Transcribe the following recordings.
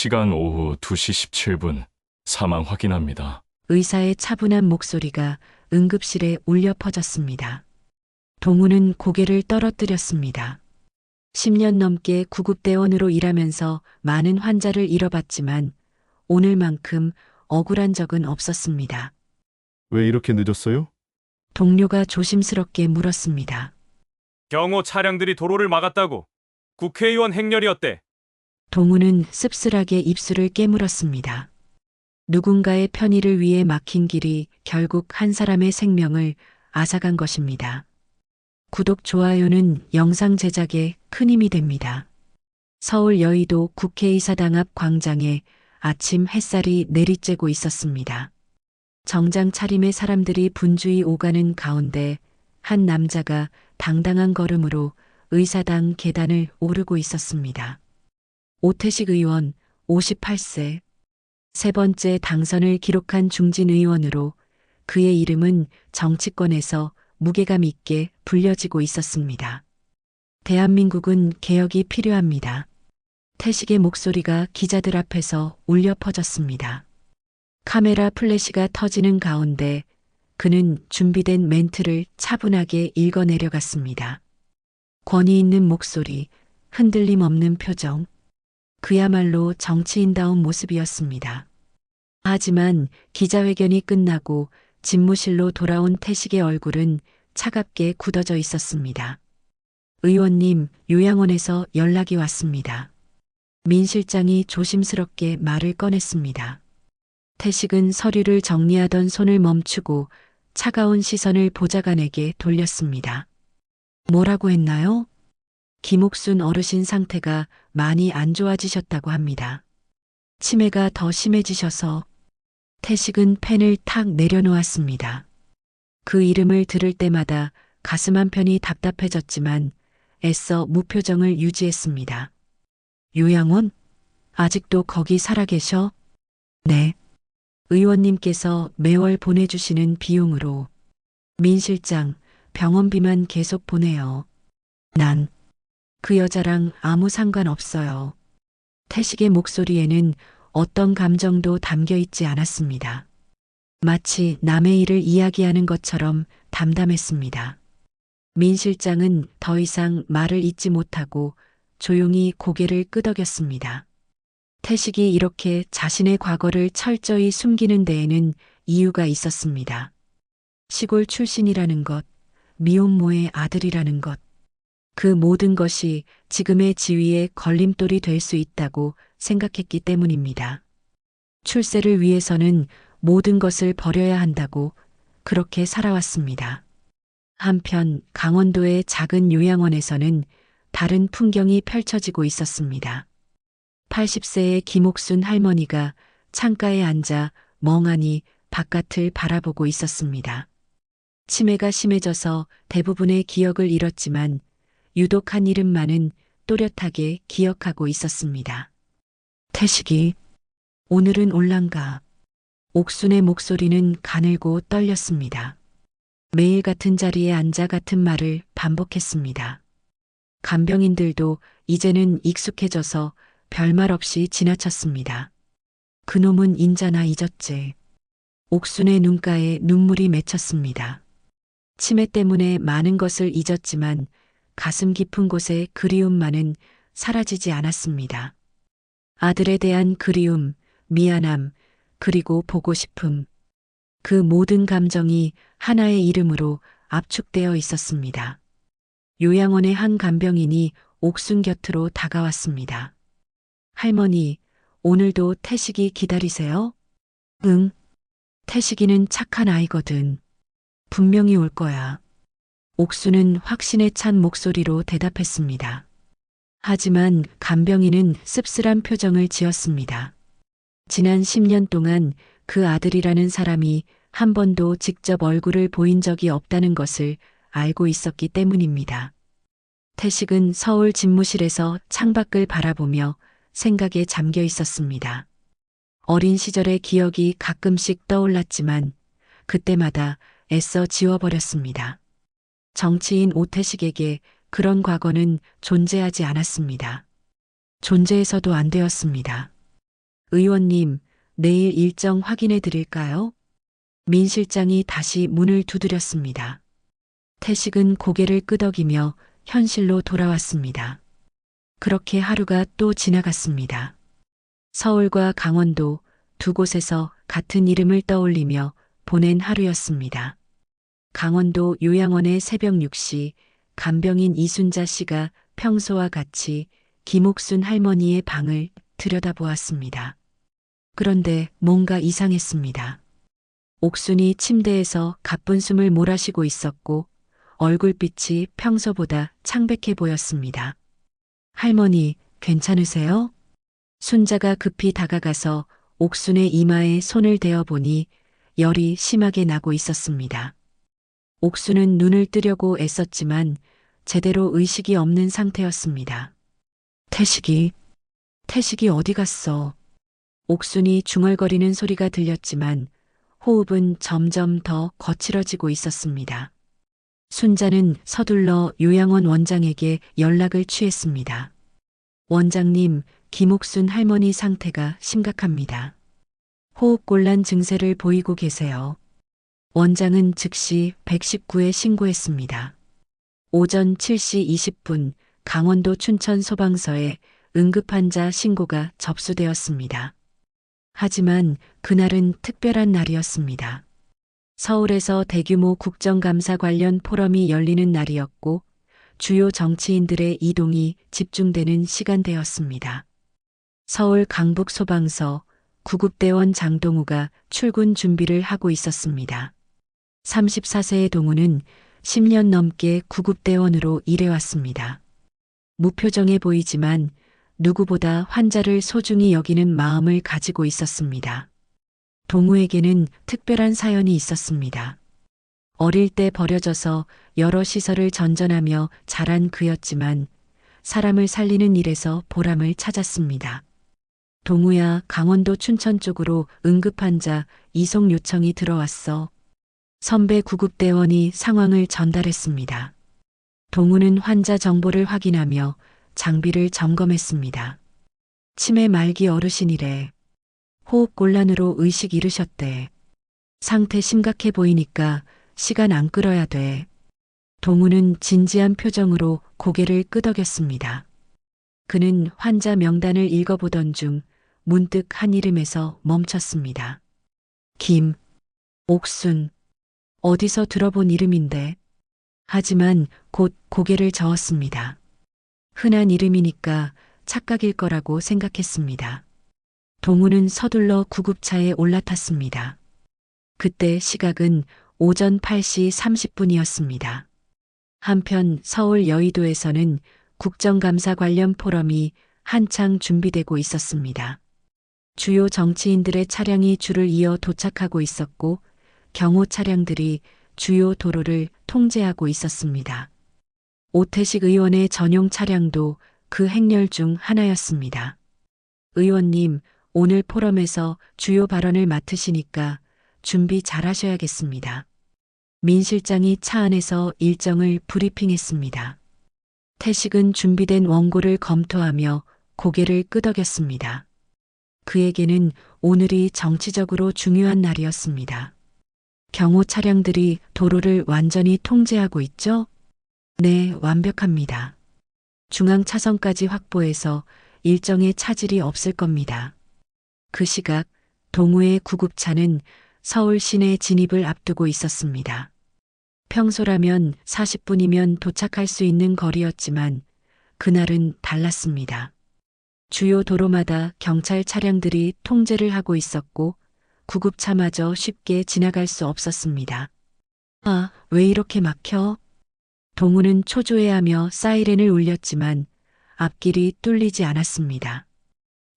시간 오후 2시 17분. 사망 확인합니다. 의사의 차분한 목소리가 응급실에 울려 퍼졌습니다. 동우는 고개를 떨어뜨렸습니다. 10년 넘게 구급대원으로 일하면서 많은 환자를 잃어봤지만 오늘만큼 억울한 적은 없었습니다. 왜 이렇게 늦었어요? 동료가 조심스럽게 물었습니다. 경호 차량들이 도로를 막았다고. 국회의원 행렬이었대. 동우는 씁쓸하게 입술을 깨물었습니다. 누군가의 편의를 위해 막힌 길이 결국 한 사람의 생명을 앗아간 것입니다. 구독, 좋아요는 영상 제작에 큰 힘이 됩니다. 서울 여의도 국회의사당 앞 광장에 아침 햇살이 내리쬐고 있었습니다. 정장 차림의 사람들이 분주히 오가는 가운데 한 남자가 당당한 걸음으로 의사당 계단을 오르고 있었습니다. 오태식 의원 58세. 세 번째 당선을 기록한 중진 의원으로 그의 이름은 정치권에서 무게감 있게 불려지고 있었습니다. 대한민국은 개혁이 필요합니다. 태식의 목소리가 기자들 앞에서 울려 퍼졌습니다. 카메라 플래시가 터지는 가운데 그는 준비된 멘트를 차분하게 읽어내려갔습니다. 권위 있는 목소리, 흔들림 없는 표정. 그야말로 정치인다운 모습이었습니다. 하지만 기자회견이 끝나고 집무실로 돌아온 태식의 얼굴은 차갑게 굳어져 있었습니다. 의원님, 요양원에서 연락이 왔습니다. 민 실장이 조심스럽게 말을 꺼냈습니다. 태식은 서류를 정리하던 손을 멈추고 차가운 시선을 보좌관에게 돌렸습니다. 뭐라고 했나요? 김옥순 어르신 상태가 많이 안 좋아지셨다고 합니다. 치매가 더 심해지셔서. 태식은 펜을 탁 내려놓았습니다. 그 이름을 들을 때마다 가슴 한편이 답답해졌지만 애써 무표정을 유지했습니다. 요양원? 아직도 거기 살아계셔? 네. 의원님께서 매월 보내주시는 비용으로. 민 실장, 병원비만 계속 보내요. 난 그 여자랑 아무 상관없어요. 태식의 목소리에는 어떤 감정도 담겨 있지 않았습니다. 마치 남의 일을 이야기하는 것처럼 담담했습니다. 민 실장은 더 이상 말을 잇지 못하고 조용히 고개를 끄덕였습니다. 태식이 이렇게 자신의 과거를 철저히 숨기는 데에는 이유가 있었습니다. 시골 출신이라는 것, 미혼모의 아들이라는 것, 그 모든 것이 지금의 지위에 걸림돌이 될 수 있다고 생각했기 때문입니다. 출세를 위해서는 모든 것을 버려야 한다고 그렇게 살아왔습니다. 한편 강원도의 작은 요양원에서는 다른 풍경이 펼쳐지고 있었습니다. 80세의 김옥순 할머니가 창가에 앉아 멍하니 바깥을 바라보고 있었습니다. 치매가 심해져서 대부분의 기억을 잃었지만 유독 한 이름만은 또렷하게 기억하고 있었습니다. 태식이, 오늘은 올란가. 옥순의 목소리는 가늘고 떨렸습니다. 매일 같은 자리에 앉아 같은 말을 반복했습니다. 간병인들도 이제는 익숙해져서 별말 없이 지나쳤습니다. 그놈은 인자나 잊었지. 옥순의 눈가에 눈물이 맺혔습니다. 치매 때문에 많은 것을 잊었지만 가슴 깊은 곳의 그리움만은 사라지지 않았습니다. 아들에 대한 그리움, 미안함, 그리고 보고 싶음. 그 모든 감정이 하나의 이름으로 압축되어 있었습니다. 요양원의 한 간병인이 옥순 곁으로 다가왔습니다. 할머니, 오늘도 태식이 기다리세요? 응. 태식이는 착한 아이거든. 분명히 올 거야. 옥수는 확신에 찬 목소리로 대답했습니다. 하지만 간병인은 씁쓸한 표정을 지었습니다. 지난 10년 동안 그 아들이라는 사람이 한 번도 직접 얼굴을 보인 적이 없다는 것을 알고 있었기 때문입니다. 태식은 서울 집무실에서 창밖을 바라보며 생각에 잠겨 있었습니다. 어린 시절의 기억이 가끔씩 떠올랐지만 그때마다 애써 지워버렸습니다. 정치인 오태식에게 그런 과거는 존재하지 않았습니다. 존재해서도 안 되었습니다. 의원님, 내일 일정 확인해 드릴까요? 민 실장이 다시 문을 두드렸습니다. 태식은 고개를 끄덕이며 현실로 돌아왔습니다. 그렇게 하루가 또 지나갔습니다. 서울과 강원도 두 곳에서 같은 이름을 떠올리며 보낸 하루였습니다. 강원도 요양원의 새벽 6시 간병인 이순자 씨가 평소와 같이 김옥순 할머니의 방을 들여다보았습니다. 그런데 뭔가 이상했습니다. 옥순이 침대에서 가쁜 숨을 몰아쉬고 있었고 얼굴빛이 평소보다 창백해 보였습니다. 할머니, 괜찮으세요? 순자가 급히 다가가서 옥순의 이마에 손을 대어 보니 열이 심하게 나고 있었습니다. 옥순은 눈을 뜨려고 애썼지만 제대로 의식이 없는 상태였습니다. 태식이 어디 갔어? 옥순이 중얼거리는 소리가 들렸지만 호흡은 점점 더 거칠어지고 있었습니다. 순자는 서둘러 요양원 원장에게 연락을 취했습니다. 원장님, 김옥순 할머니 상태가 심각합니다. 호흡곤란 증세를 보이고 계세요. 원장은 즉시 119에 신고했습니다. 오전 7시 20분 강원도 춘천 소방서에 응급환자 신고가 접수되었습니다. 하지만 그날은 특별한 날이었습니다. 서울에서 대규모 국정감사 관련 포럼이 열리는 날이었고 주요 정치인들의 이동이 집중되는 시간대였습니다. 서울 강북소방서 구급대원 장동우가 출근 준비를 하고 있었습니다. 34세의 동우는 10년 넘게 구급대원으로 일해왔습니다. 무표정해 보이지만 누구보다 환자를 소중히 여기는 마음을 가지고 있었습니다. 동우에게는 특별한 사연이 있었습니다. 어릴 때 버려져서 여러 시설을 전전하며 자란 그였지만 사람을 살리는 일에서 보람을 찾았습니다. 동우야, 강원도 춘천 쪽으로 응급환자 이송 요청이 들어왔어. 선배 구급대원이 상황을 전달했습니다. 동우는 환자 정보를 확인하며 장비를 점검했습니다. 치매 말기 어르신이래. 호흡곤란으로 의식 잃으셨대. 상태 심각해 보이니까 시간 안 끌어야 돼. 동우는 진지한 표정으로 고개를 끄덕였습니다. 그는 환자 명단을 읽어보던 중 문득 한 이름에서 멈췄습니다. 옥순. 어디서 들어본 이름인데. 하지만 곧 고개를 저었습니다. 흔한 이름이니까 착각일 거라고 생각했습니다. 동우는 서둘러 구급차에 올라탔습니다. 그때 시각은 오전 8시 30분이었습니다. 한편 서울 여의도에서는 국정감사 관련 포럼이 한창 준비되고 있었습니다. 주요 정치인들의 차량이 줄을 이어 도착하고 있었고 경호 차량들이 주요 도로를 통제하고 있었습니다. 오태식 의원의 전용 차량도 그 행렬 중 하나였습니다. 의원님, 오늘 포럼에서 주요 발언을 맡으시니까 준비 잘 하셔야겠습니다. 민 실장이 차 안에서 일정을 브리핑했습니다. 태식은 준비된 원고를 검토하며 고개를 끄덕였습니다. 그에게는 오늘이 정치적으로 중요한 날이었습니다. 경호 차량들이 도로를 완전히 통제하고 있죠? 네, 완벽합니다. 중앙 차선까지 확보해서 일정에 차질이 없을 겁니다. 그 시각 동우의 구급차는 서울 시내 진입을 앞두고 있었습니다. 평소라면 40분이면 도착할 수 있는 거리였지만 그날은 달랐습니다. 주요 도로마다 경찰 차량들이 통제를 하고 있었고 구급차마저 쉽게 지나갈 수 없었습니다. 아, 왜 이렇게 막혀? 동우는 초조해하며 사이렌을 울렸지만 앞길이 뚫리지 않았습니다.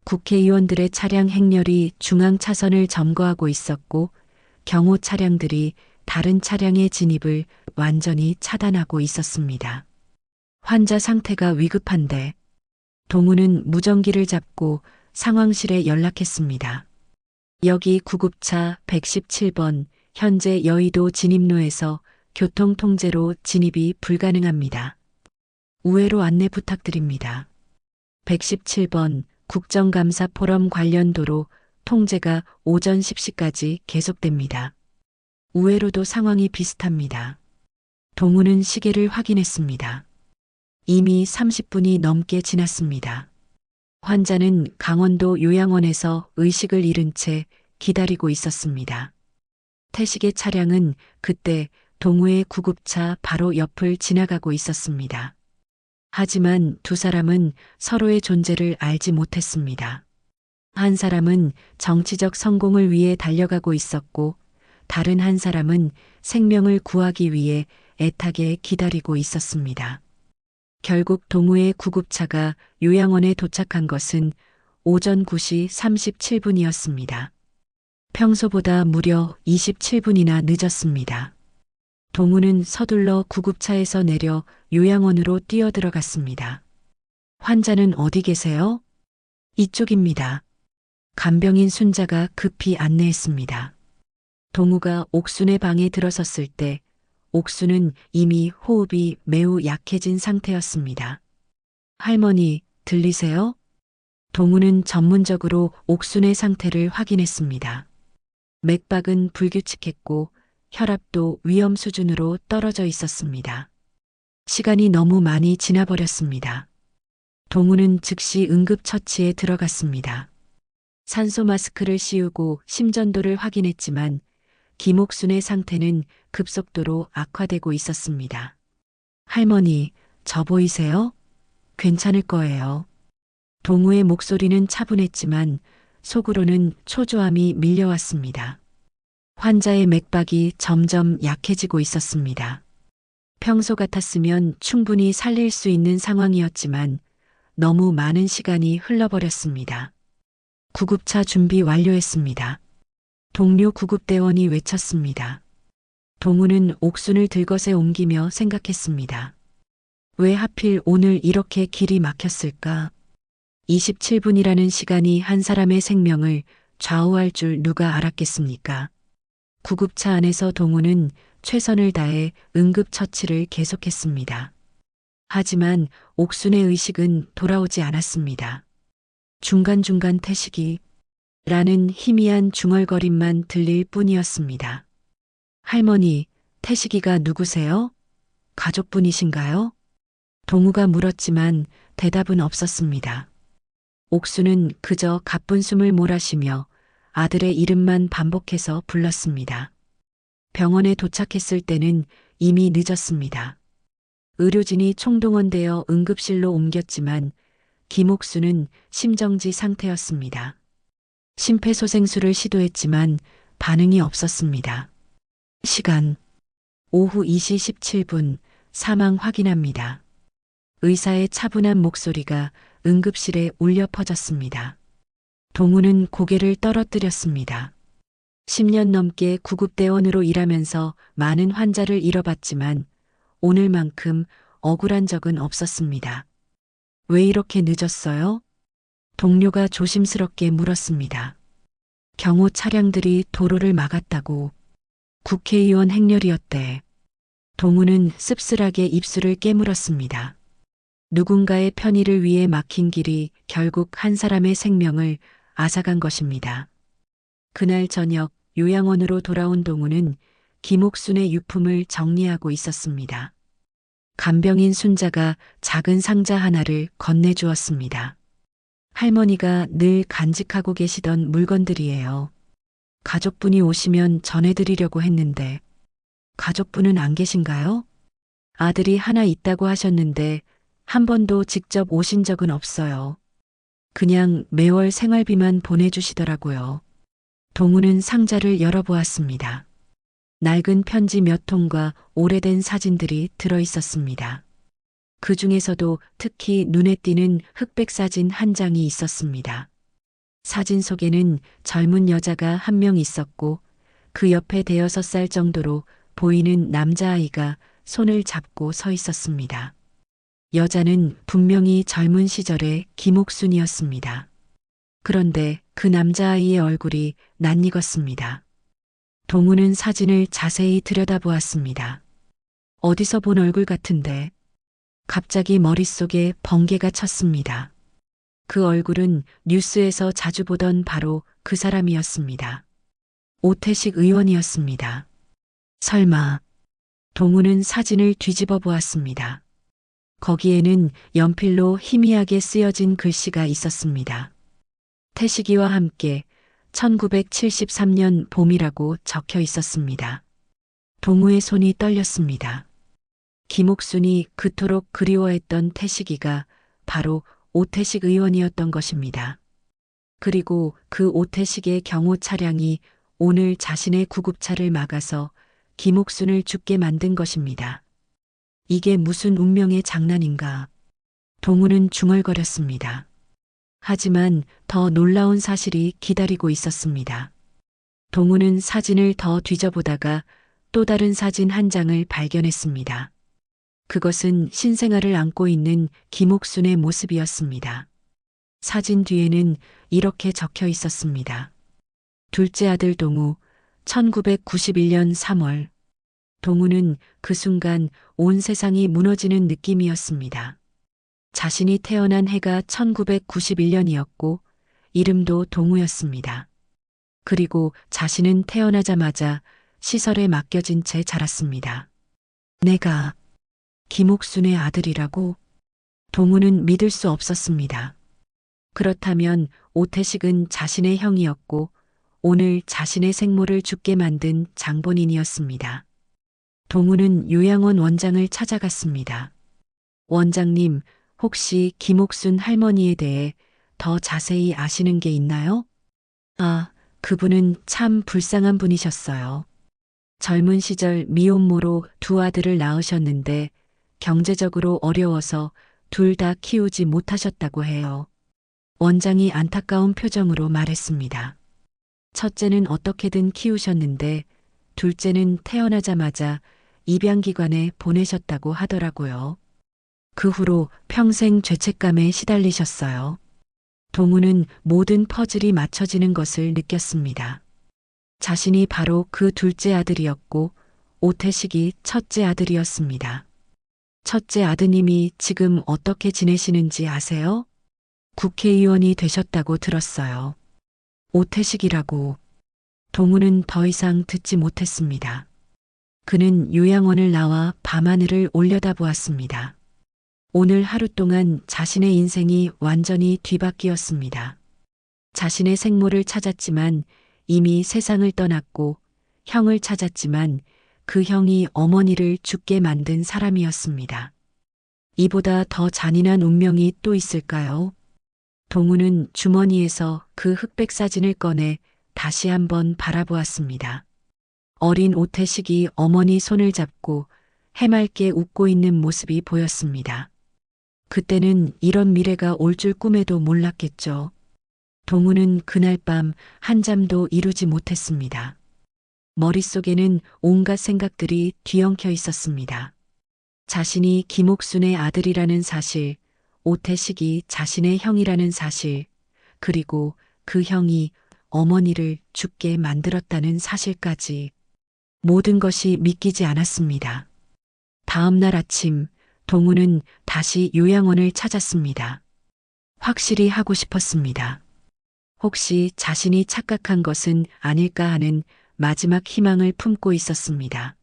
국회의원들의 차량 행렬이 중앙 차선을 점거하고 있었고 경호 차량들이 다른 차량의 진입을 완전히 차단하고 있었습니다. 환자 상태가 위급한데 동우는 무전기를 잡고 상황실에 연락했습니다. 여기 구급차 117번, 현재 여의도 진입로에서 교통 통제로 진입이 불가능합니다. 우회로 안내 부탁드립니다. 117번, 국정감사 포럼 관련도로 통제가 오전 10시까지 계속됩니다. 우회로도 상황이 비슷합니다. 동우는 시계를 확인했습니다. 이미 30분이 넘게 지났습니다. 환자는 강원도 요양원에서 의식을 잃은 채 기다리고 있었습니다. 태식의 차량은 그때 동우의 구급차 바로 옆을 지나가고 있었습니다. 하지만 두 사람은 서로의 존재를 알지 못했습니다. 한 사람은 정치적 성공을 위해 달려가고 있었고, 다른 한 사람은 생명을 구하기 위해 애타게 기다리고 있었습니다. 결국 동우의 구급차가 요양원에 도착한 것은 오전 9시 37분이었습니다. 평소보다 무려 27분이나 늦었습니다. 동우는 서둘러 구급차에서 내려 요양원으로 뛰어들어갔습니다. 환자는 어디 계세요? 이쪽입니다. 간병인 순자가 급히 안내했습니다. 동우가 옥순의 방에 들어섰을 때 옥순은 이미 호흡이 매우 약해진 상태였습니다. 할머니, 들리세요? 동우는 전문적으로 옥순의 상태를 확인했습니다. 맥박은 불규칙했고 혈압도 위험 수준으로 떨어져 있었습니다. 시간이 너무 많이 지나버렸습니다. 동우는 즉시 응급처치에 들어갔습니다. 산소 마스크를 씌우고 심전도를 확인했지만 김옥순의 상태는 급속도로 악화되고 있었습니다. 할머니, 저 보이세요? 괜찮을 거예요. 동우의 목소리는 차분했지만 속으로는 초조함이 밀려왔습니다. 환자의 맥박이 점점 약해지고 있었습니다. 평소 같았으면 충분히 살릴 수 있는 상황이었지만 너무 많은 시간이 흘러버렸습니다. 구급차 준비 완료했습니다. 동료 구급대원이 외쳤습니다. 동우는 옥순을 들것에 옮기며 생각했습니다. 왜 하필 오늘 이렇게 길이 막혔을까? 27분이라는 시간이 한 사람의 생명을 좌우할 줄 누가 알았겠습니까? 구급차 안에서 동우는 최선을 다해 응급처치를 계속했습니다. 하지만 옥순의 의식은 돌아오지 않았습니다. 중간중간 태식이 라는 희미한 중얼거림만 들릴 뿐이었습니다. 할머니, 태식이가 누구세요? 가족분이신가요? 동우가 물었지만 대답은 없었습니다. 옥수는 그저 가쁜 숨을 몰아쉬며 아들의 이름만 반복해서 불렀습니다. 병원에 도착했을 때는 이미 늦었습니다. 의료진이 총동원되어 응급실로 옮겼지만 김옥수는 심정지 상태였습니다. 심폐소생술을 시도했지만 반응이 없었습니다. 시간 오후 2시 17분 사망 확인합니다. 의사의 차분한 목소리가 응급실에 울려 퍼졌습니다. 동우는 고개를 떨어뜨렸습니다. 10년 넘게 구급대원으로 일하면서 많은 환자를 잃어봤지만 오늘만큼 억울한 적은 없었습니다. 왜 이렇게 늦었어요? 동료가 조심스럽게 물었습니다. 경호 차량들이 도로를 막았다고. 국회의원 행렬이었대. 동우는 씁쓸하게 입술을 깨물었습니다. 누군가의 편의를 위해 막힌 길이 결국 한 사람의 생명을 앗아간 것입니다. 그날 저녁 요양원으로 돌아온 동우는 김옥순의 유품을 정리하고 있었습니다. 간병인 순자가 작은 상자 하나를 건네주었습니다. 할머니가 늘 간직하고 계시던 물건들이에요. 가족분이 오시면 전해드리려고 했는데 가족분은 안 계신가요? 아들이 하나 있다고 하셨는데 한 번도 직접 오신 적은 없어요. 그냥 매월 생활비만 보내주시더라고요. 동우는 상자를 열어보았습니다. 낡은 편지 몇 통과 오래된 사진들이 들어있었습니다. 그 중에서도 특히 눈에 띄는 흑백 사진 한 장이 있었습니다. 사진 속에는 젊은 여자가 한 명 있었고 그 옆에 5살 정도로 보이는 남자아이가 손을 잡고 서 있었습니다. 여자는 분명히 젊은 시절의 김옥순이었습니다. 그런데 그 남자아이의 얼굴이 낯익었습니다. 동우는 사진을 자세히 들여다보았습니다. 어디서 본 얼굴 같은데 갑자기 머릿속에 번개가 쳤습니다. 그 얼굴은 뉴스에서 자주 보던 바로 그 사람이었습니다. 오태식 의원이었습니다. 설마. 동우는 사진을 뒤집어 보았습니다. 거기에는 연필로 희미하게 쓰여진 글씨가 있었습니다. 태식이와 함께 1973년 봄이라고 적혀 있었습니다. 동우의 손이 떨렸습니다. 김옥순이 그토록 그리워했던 태식이가 바로 오태식 의원이었던 것입니다. 그리고 그 오태식의 경호 차량이 오늘 자신의 구급차를 막아서 김옥순을 죽게 만든 것입니다. 이게 무슨 운명의 장난인가. 동우는 중얼거렸습니다. 하지만 더 놀라운 사실이 기다리고 있었습니다. 동우는 사진을 더 뒤져보다가 또 다른 사진 한 장을 발견했습니다. 그것은 신생아를 안고 있는 김옥순의 모습이었습니다. 사진 뒤에는 이렇게 적혀 있었습니다. 둘째 아들 동우, 1991년 3월. 동우는 그 순간 온 세상이 무너지는 느낌이었습니다. 자신이 태어난 해가 1991년이었고 이름도 동우였습니다. 그리고 자신은 태어나자마자 시설에 맡겨진 채 자랐습니다. 내가 김옥순의 아들이라고? 동우는 믿을 수 없었습니다. 그렇다면 오태식은 자신의 형이었고 오늘 자신의 생모를 죽게 만든 장본인이었습니다. 동우는 요양원 원장을 찾아갔습니다. 원장님, 혹시 김옥순 할머니에 대해 더 자세히 아시는 게 있나요? 아, 그분은 참 불쌍한 분이셨어요. 젊은 시절 미혼모로 두 아들을 낳으셨는데 경제적으로 어려워서 둘 다 키우지 못하셨다고 해요. 원장이 안타까운 표정으로 말했습니다. 첫째는 어떻게든 키우셨는데 둘째는 태어나자마자 입양기관에 보내셨다고 하더라고요. 그 후로 평생 죄책감에 시달리셨어요. 동우는 모든 퍼즐이 맞춰지는 것을 느꼈습니다. 자신이 바로 그 둘째 아들이었고 오태식이 첫째 아들이었습니다. 첫째 아드님이 지금 어떻게 지내시는지 아세요? 국회의원이 되셨다고 들었어요. 오태식이라고. 동우는 더 이상 듣지 못했습니다. 그는 요양원을 나와 밤하늘을 올려다보았습니다. 오늘 하루 동안 자신의 인생이 완전히 뒤바뀌었습니다. 자신의 생모를 찾았지만 이미 세상을 떠났고 형을 찾았지만 그 형이 어머니를 죽게 만든 사람이었습니다. 이보다 더 잔인한 운명이 또 있을까요? 동우는 주머니에서 그 흑백 사진을 꺼내 다시 한번 바라보았습니다. 어린 오태식이 어머니 손을 잡고 해맑게 웃고 있는 모습이 보였습니다. 그때는 이런 미래가 올 줄 꿈에도 몰랐겠죠. 동우는 그날 밤 한잠도 이루지 못했습니다. 머릿속에는 온갖 생각들이 뒤엉켜 있었습니다. 자신이 김옥순의 아들이라는 사실, 오태식이 자신의 형이라는 사실, 그리고 그 형이 어머니를 죽게 만들었다는 사실까지 모든 것이 믿기지 않았습니다. 다음 날 아침 동우는 다시 요양원을 찾았습니다. 확실히 하고 싶었습니다. 혹시 자신이 착각한 것은 아닐까 하는 마지막 희망을 품고 있었습니다.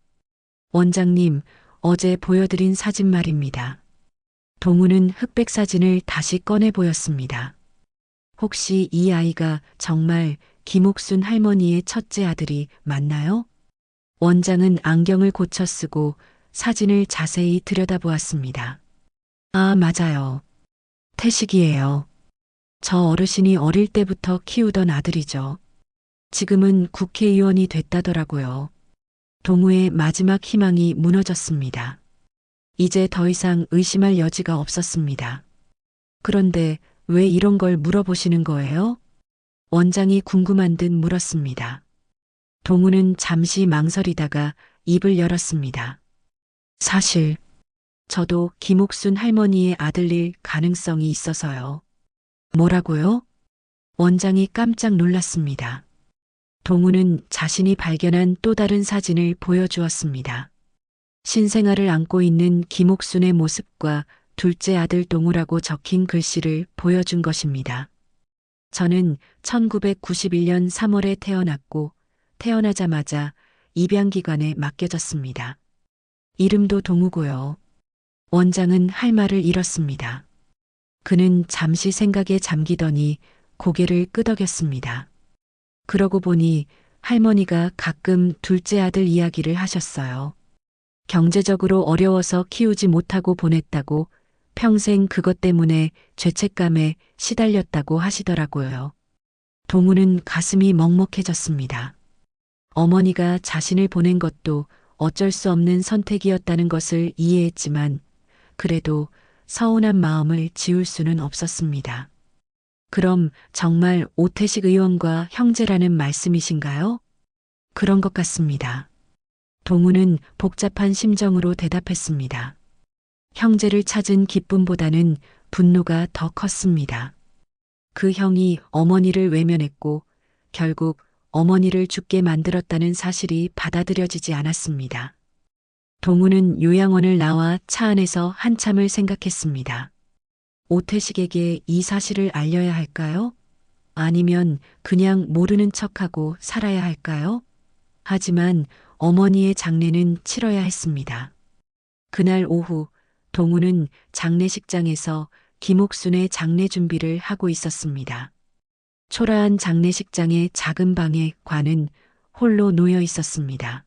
원장님, 어제 보여드린 사진 말입니다. 동우는 흑백 사진을 다시 꺼내 보였습니다. 혹시 이 아이가 정말 김옥순 할머니의 첫째 아들이 맞나요? 원장은 안경을 고쳐 쓰고 사진을 자세히 들여다보았습니다. 아, 맞아요. 태식이에요. 저 어르신이 어릴 때부터 키우던 아들이죠. 지금은 국회의원이 됐다더라고요. 동우의 마지막 희망이 무너졌습니다. 이제 더 이상 의심할 여지가 없었습니다. 그런데 왜 이런 걸 물어보시는 거예요? 원장이 궁금한 듯 물었습니다. 동우는 잠시 망설이다가 입을 열었습니다. 사실 저도 김옥순 할머니의 아들일 가능성이 있어서요. 뭐라고요? 원장이 깜짝 놀랐습니다. 동우는 자신이 발견한 또 다른 사진을 보여주었습니다. 신생아를 안고 있는 김옥순의 모습과 둘째 아들 동우라고 적힌 글씨를 보여준 것입니다. 저는 1991년 3월에 태어났고 태어나자마자 입양기관에 맡겨졌습니다. 이름도 동우고요. 원장은 할 말을 잃었습니다. 그는 잠시 생각에 잠기더니 고개를 끄덕였습니다. 그러고 보니 할머니가 가끔 둘째 아들 이야기를 하셨어요. 경제적으로 어려워서 키우지 못하고 보냈다고, 평생 그것 때문에 죄책감에 시달렸다고 하시더라고요. 동우는 가슴이 먹먹해졌습니다. 어머니가 자신을 보낸 것도 어쩔 수 없는 선택이었다는 것을 이해했지만 그래도 서운한 마음을 지울 수는 없었습니다. 그럼 정말 오태식 의원과 형제라는 말씀이신가요? 그런 것 같습니다. 동우는 복잡한 심정으로 대답했습니다. 형제를 찾은 기쁨보다는 분노가 더 컸습니다. 그 형이 어머니를 외면했고 결국 어머니를 죽게 만들었다는 사실이 받아들여지지 않았습니다. 동우는 요양원을 나와 차 안에서 한참을 생각했습니다. 오태식에게 이 사실을 알려야 할까요? 아니면 그냥 모르는 척하고 살아야 할까요? 하지만 어머니의 장례는 치러야 했습니다. 그날 오후 동우는 장례식장에서 김옥순의 장례 준비를 하고 있었습니다. 초라한 장례식장의 작은 방에 관은 홀로 놓여 있었습니다.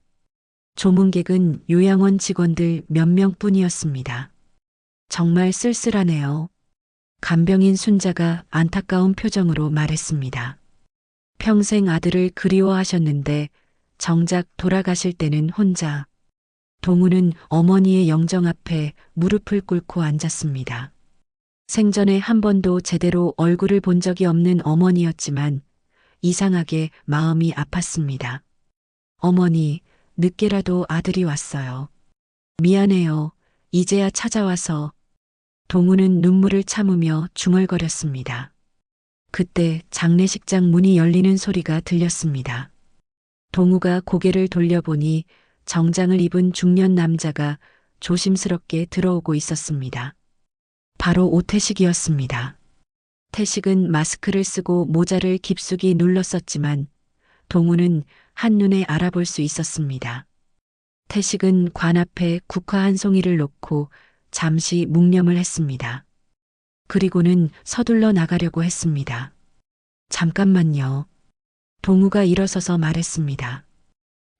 조문객은 요양원 직원들 몇 명뿐이었습니다. 정말 쓸쓸하네요. 간병인 순자가 안타까운 표정으로 말했습니다. 평생 아들을 그리워하셨는데 정작 돌아가실 때는 혼자. 동우는 어머니의 영정 앞에 무릎을 꿇고 앉았습니다. 생전에 한 번도 제대로 얼굴을 본 적이 없는 어머니였지만 이상하게 마음이 아팠습니다. 어머니, 늦게라도 아들이 왔어요. 미안해요. 이제야 찾아와서. 동우는 눈물을 참으며 중얼거렸습니다. 그때 장례식장 문이 열리는 소리가 들렸습니다. 동우가 고개를 돌려보니 정장을 입은 중년 남자가 조심스럽게 들어오고 있었습니다. 바로 오태식이었습니다. 태식은 마스크를 쓰고 모자를 깊숙이 눌렀었지만 동우는 한눈에 알아볼 수 있었습니다. 태식은 관 앞에 국화 한 송이를 놓고 잠시 묵념을 했습니다. 그리고는 서둘러 나가려고 했습니다. 잠깐만요. 동우가 일어서서 말했습니다.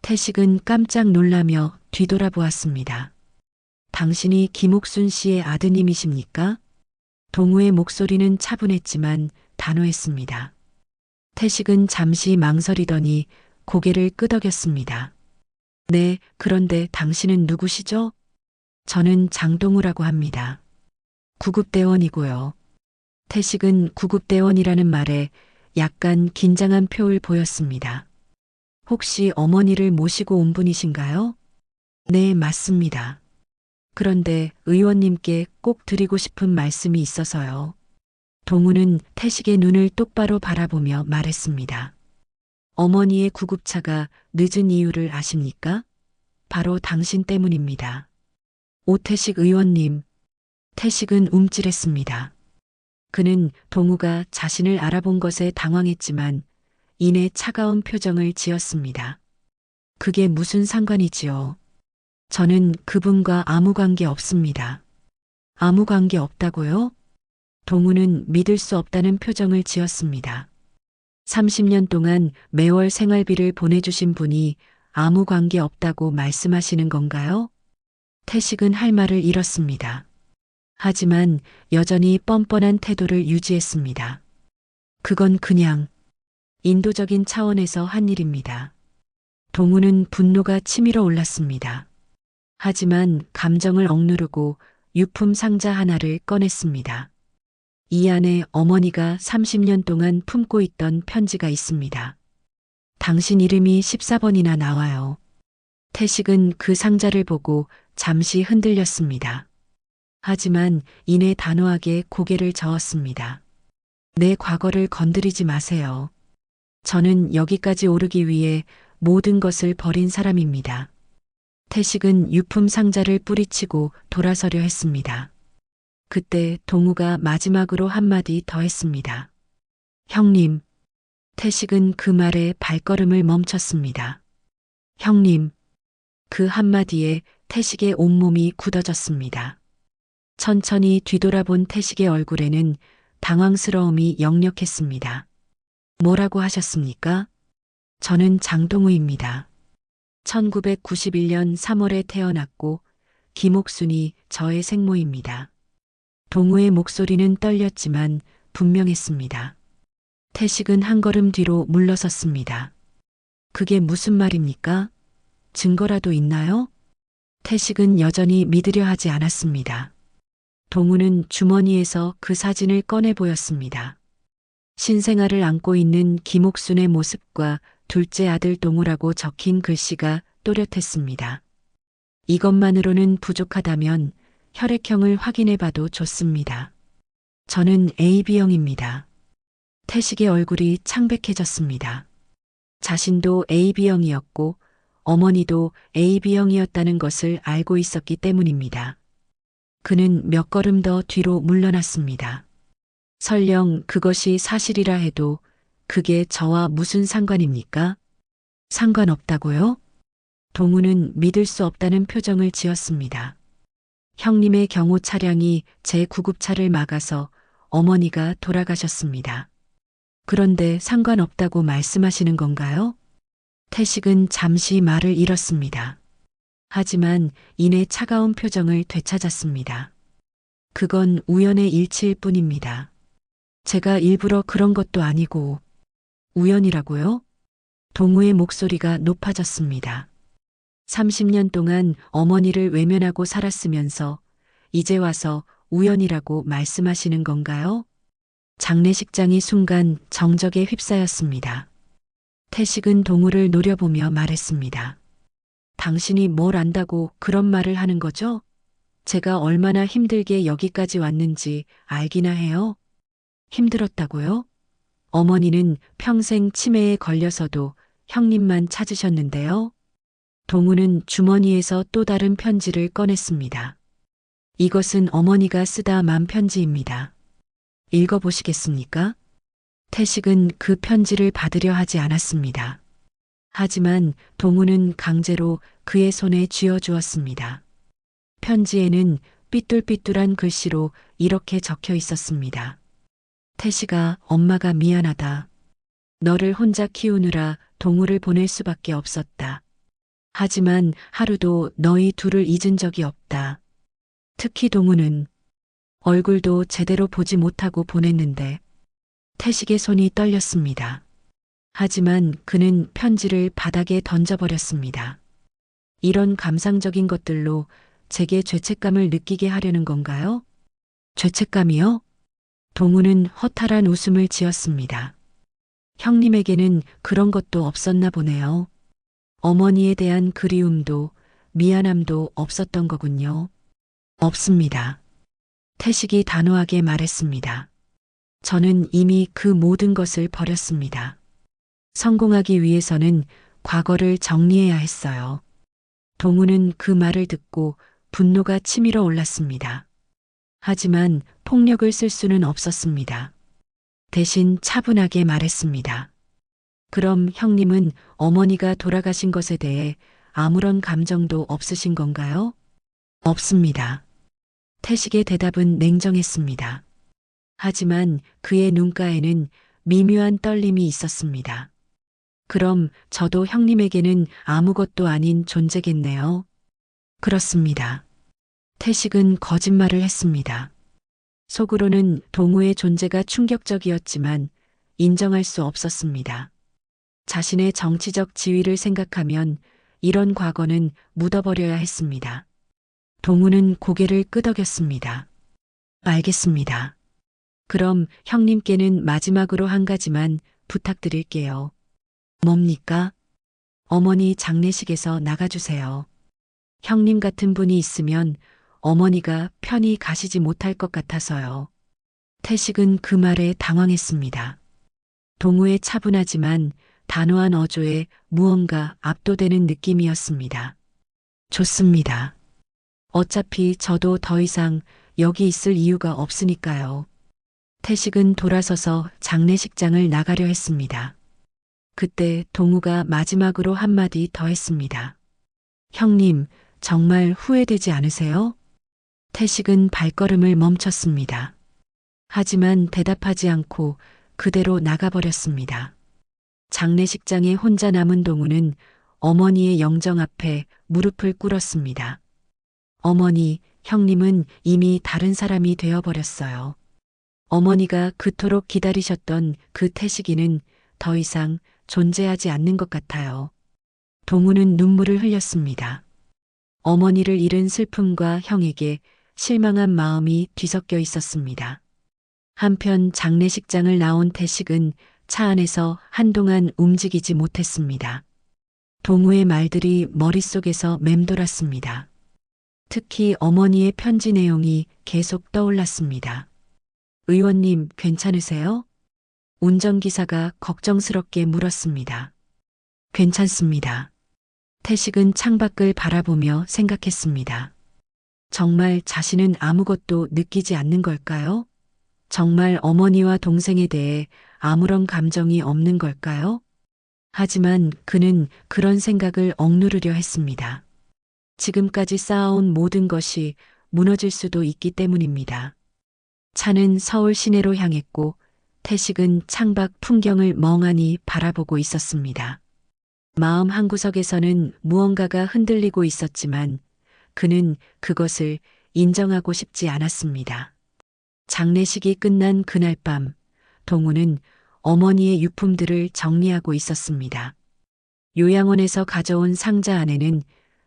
태식은 깜짝 놀라며 뒤돌아보았습니다. 당신이 김옥순 씨의 아드님이십니까? 동우의 목소리는 차분했지만 단호했습니다. 태식은 잠시 망설이더니 고개를 끄덕였습니다. 네, 그런데 당신은 누구시죠? 저는 장동우라고 합니다. 구급대원이고요. 태식은 구급대원이라는 말에 약간 긴장한 표를 보였습니다. 혹시 어머니를 모시고 온 분이신가요? 네, 맞습니다. 그런데 의원님께 꼭 드리고 싶은 말씀이 있어서요. 동우는 태식의 눈을 똑바로 바라보며 말했습니다. 어머니의 구급차가 늦은 이유를 아십니까? 바로 당신 때문입니다. 오태식 의원님. 태식은 움찔했습니다. 그는 동우가 자신을 알아본 것에 당황했지만 이내 차가운 표정을 지었습니다. 그게 무슨 상관이지요? 저는 그분과 아무 관계 없습니다. 아무 관계 없다고요? 동우는 믿을 수 없다는 표정을 지었습니다. 30년 동안 매월 생활비를 보내주신 분이 아무 관계 없다고 말씀하시는 건가요? 태식은 할 말을 잃었습니다. 하지만 여전히 뻔뻔한 태도를 유지했습니다. 그건 그냥 인도적인 차원에서 한 일입니다. 동우는 분노가 치밀어 올랐습니다. 하지만 감정을 억누르고 유품 상자 하나를 꺼냈습니다. 이 안에 어머니가 30년 동안 품고 있던 편지가 있습니다. 당신 이름이 14번이나 나와요. 태식은 그 상자를 보고 잠시 흔들렸습니다. 하지만 이내 단호하게 고개를 저었습니다. 내 과거를 건드리지 마세요. 저는 여기까지 오르기 위해 모든 것을 버린 사람입니다. 태식은 유품 상자를 뿌리치고 돌아서려 했습니다. 그때 동우가 마지막으로 한마디 더 했습니다. 형님. 태식은 그 말에 발걸음을 멈췄습니다. 형님. 그 한마디에 태식의 온몸이 굳어졌습니다. 천천히 뒤돌아본 태식의 얼굴에는 당황스러움이 역력했습니다. 뭐라고 하셨습니까? 저는 장동우입니다. 1991년 3월에 태어났고 김옥순이 저의 생모입니다. 동우의 목소리는 떨렸지만 분명했습니다. 태식은 한 걸음 뒤로 물러섰습니다. 그게 무슨 말입니까? 증거라도 있나요? 태식은 여전히 믿으려 하지 않았습니다. 동우는 주머니에서 그 사진을 꺼내 보였습니다. 신생아를 안고 있는 김옥순의 모습과 둘째 아들 동우라고 적힌 글씨가 또렷했습니다. 이것만으로는 부족하다면 혈액형을 확인해 봐도 좋습니다. 저는 AB형입니다. 태식의 얼굴이 창백해졌습니다. 자신도 AB형이었고 어머니도 AB형이었다는 것을 알고 있었기 때문입니다. 그는 몇 걸음 더 뒤로 물러났습니다. 설령 그것이 사실이라 해도 그게 저와 무슨 상관입니까? 상관없다고요? 동우는 믿을 수 없다는 표정을 지었습니다. 형님의 경호 차량이 제 구급차를 막아서 어머니가 돌아가셨습니다. 그런데 상관없다고 말씀하시는 건가요? 태식은 잠시 말을 잃었습니다. 하지만 이내 차가운 표정을 되찾았습니다. 그건 우연의 일치일 뿐입니다. 제가 일부러 그런 것도 아니고. 우연이라고요? 동우의 목소리가 높아졌습니다. 30년 동안 어머니를 외면하고 살았으면서 이제 와서 우연이라고 말씀하시는 건가요? 장례식장이 순간 정적에 휩싸였습니다. 태식은 동우를 노려보며 말했습니다. 당신이 뭘 안다고 그런 말을 하는 거죠? 제가 얼마나 힘들게 여기까지 왔는지 알기나 해요? 힘들었다고요? 어머니는 평생 치매에 걸려서도 형님만 찾으셨는데요. 동우는 주머니에서 또 다른 편지를 꺼냈습니다. 이것은 어머니가 쓰다 만 편지입니다. 읽어보시겠습니까? 태식은 그 편지를 받으려 하지 않았습니다. 하지만 동우는 강제로 그의 손에 쥐어주었습니다. 편지에는 삐뚤삐뚤한 글씨로 이렇게 적혀 있었습니다. 태식아, 엄마가 미안하다. 너를 혼자 키우느라 동우를 보낼 수밖에 없었다. 하지만 하루도 너희 둘을 잊은 적이 없다. 특히 동우는 얼굴도 제대로 보지 못하고 보냈는데. 태식의 손이 떨렸습니다. 하지만 그는 편지를 바닥에 던져버렸습니다. 이런 감상적인 것들로 제게 죄책감을 느끼게 하려는 건가요? 죄책감이요? 동우는 허탈한 웃음을 지었습니다. 형님에게는 그런 것도 없었나 보네요. 어머니에 대한 그리움도 미안함도 없었던 거군요. 없습니다. 태식이 단호하게 말했습니다. 저는 이미 그 모든 것을 버렸습니다. 성공하기 위해서는 과거를 정리해야 했어요. 동우는 그 말을 듣고 분노가 치밀어 올랐습니다. 하지만 폭력을 쓸 수는 없었습니다. 대신 차분하게 말했습니다. 그럼 형님은 어머니가 돌아가신 것에 대해 아무런 감정도 없으신 건가요? 없습니다. 태식의 대답은 냉정했습니다. 하지만 그의 눈가에는 미묘한 떨림이 있었습니다. 그럼 저도 형님에게는 아무것도 아닌 존재겠네요. 그렇습니다. 태식은 거짓말을 했습니다. 속으로는 동우의 존재가 충격적이었지만 인정할 수 없었습니다. 자신의 정치적 지위를 생각하면 이런 과거는 묻어버려야 했습니다. 동우는 고개를 끄덕였습니다. 알겠습니다. 그럼 형님께는 마지막으로 한 가지만 부탁드릴게요. 뭡니까? 어머니 장례식에서 나가주세요. 형님 같은 분이 있으면 어머니가 편히 가시지 못할 것 같아서요. 태식은 그 말에 당황했습니다. 동우의 차분하지만 단호한 어조에 무언가 압도되는 느낌이었습니다. 좋습니다. 어차피 저도 더 이상 여기 있을 이유가 없으니까요. 태식은 돌아서서 장례식장을 나가려 했습니다. 그때 동우가 마지막으로 한마디 더 했습니다. 형님, 정말 후회되지 않으세요? 태식은 발걸음을 멈췄습니다. 하지만 대답하지 않고 그대로 나가버렸습니다. 장례식장에 혼자 남은 동우는 어머니의 영정 앞에 무릎을 꿇었습니다. 어머니, 형님은 이미 다른 사람이 되어버렸어요. 어머니가 그토록 기다리셨던 그 태식이는 더 이상 존재하지 않는 것 같아요. 동우는 눈물을 흘렸습니다. 어머니를 잃은 슬픔과 형에게 실망한 마음이 뒤섞여 있었습니다. 한편 장례식장을 나온 태식은 차 안에서 한동안 움직이지 못했습니다. 동우의 말들이 머릿속에서 맴돌았습니다. 특히 어머니의 편지 내용이 계속 떠올랐습니다. 의원님, 괜찮으세요? 운전기사가 걱정스럽게 물었습니다. 괜찮습니다. 태식은 창밖을 바라보며 생각했습니다. 정말 자신은 아무것도 느끼지 않는 걸까요? 정말 어머니와 동생에 대해 아무런 감정이 없는 걸까요? 하지만 그는 그런 생각을 억누르려 했습니다. 지금까지 쌓아온 모든 것이 무너질 수도 있기 때문입니다. 차는 서울 시내로 향했고 태식은 창밖 풍경을 멍하니 바라보고 있었습니다. 마음 한구석에서는 무언가가 흔들리고 있었지만 그는 그것을 인정하고 싶지 않았습니다. 장례식이 끝난 그날 밤, 동우는 어머니의 유품들을 정리하고 있었습니다. 요양원에서 가져온 상자 안에는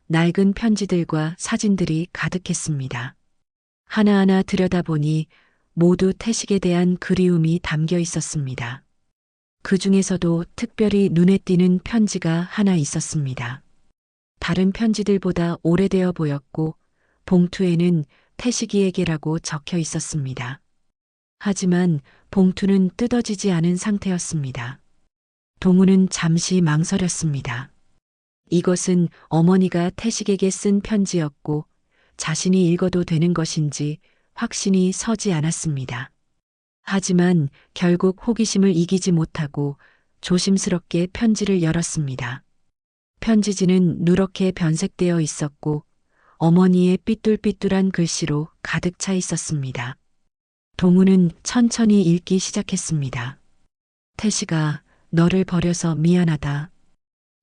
낡은 편지들과 사진들이 가득했습니다. 하나하나 들여다보니 모두 태식에 대한 그리움이 담겨 있었습니다. 그 중에서도 특별히 눈에 띄는 편지가 하나 있었습니다. 다른 편지들보다 오래되어 보였고 봉투에는 태식이에게라고 적혀 있었습니다. 하지만 봉투는 뜯어지지 않은 상태였습니다. 동우는 잠시 망설였습니다. 이것은 어머니가 태식에게 쓴 편지였고 자신이 읽어도 되는 것인지 확신이 서지 않았습니다. 하지만 결국 호기심을 이기지 못하고 조심스럽게 편지를 열었습니다. 편지지는 누렇게 변색되어 있었고 어머니의 삐뚤삐뚤한 글씨로 가득 차 있었습니다. 동우는 천천히 읽기 시작했습니다. 태식아, 너를 버려서 미안하다.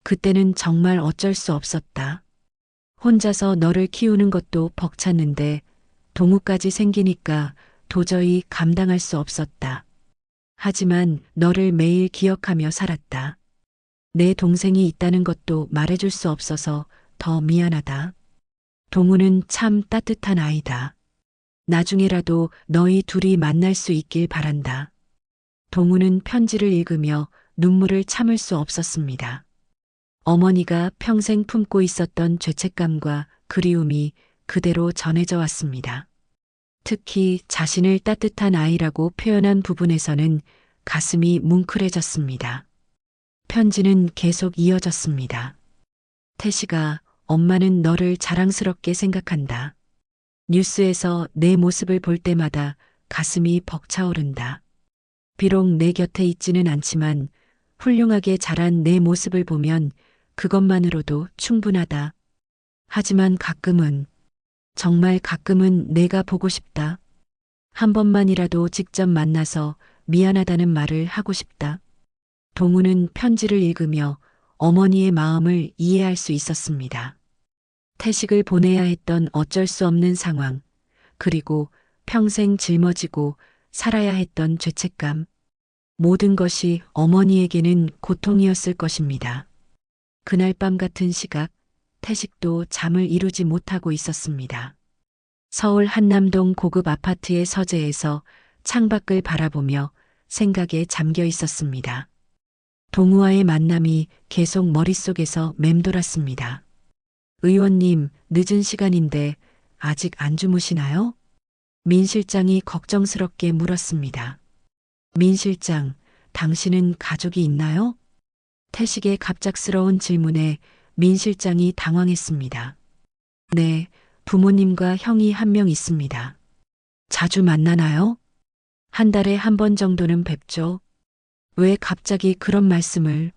그때는 정말 어쩔 수 없었다. 혼자서 너를 키우는 것도 벅찼는데 동우까지 생기니까 도저히 감당할 수 없었다. 하지만 너를 매일 기억하며 살았다. 내 동생이 있다는 것도 말해줄 수 없어서 더 미안하다. 동우는 참 따뜻한 아이다. 나중에라도 너희 둘이 만날 수 있길 바란다. 동우는 편지를 읽으며 눈물을 참을 수 없었습니다. 어머니가 평생 품고 있었던 죄책감과 그리움이 그대로 전해져 왔습니다. 특히 자신을 따뜻한 아이라고 표현한 부분에서는 가슴이 뭉클해졌습니다. 편지는 계속 이어졌습니다. 태식아, 엄마는 너를 자랑스럽게 생각한다. 뉴스에서 내 모습을 볼 때마다 가슴이 벅차오른다. 비록 내 곁에 있지는 않지만 훌륭하게 자란 내 모습을 보면 그것만으로도 충분하다. 하지만 가끔은, 정말 가끔은 내가 보고 싶다. 한 번만이라도 직접 만나서 미안하다는 말을 하고 싶다. 동우는 편지를 읽으며 어머니의 마음을 이해할 수 있었습니다. 태식을 보내야 했던 어쩔 수 없는 상황, 그리고 평생 짊어지고 살아야 했던 죄책감. 모든 것이 어머니에게는 고통이었을 것입니다. 그날 밤 같은 시각, 태식도 잠을 이루지 못하고 있었습니다. 서울 한남동 고급 아파트의 서재에서 창밖을 바라보며 생각에 잠겨 있었습니다. 동우와의 만남이 계속 머릿속에서 맴돌았습니다. 의원님, 늦은 시간인데 아직 안 주무시나요? 민 실장이 걱정스럽게 물었습니다. 민 실장, 당신은 가족이 있나요? 태식의 갑작스러운 질문에 민 실장이 당황했습니다. 네, 부모님과 형이 한 명 있습니다. 자주 만나나요? 한 달에 한 번 정도는 뵙죠. 왜 갑자기 그런 말씀을?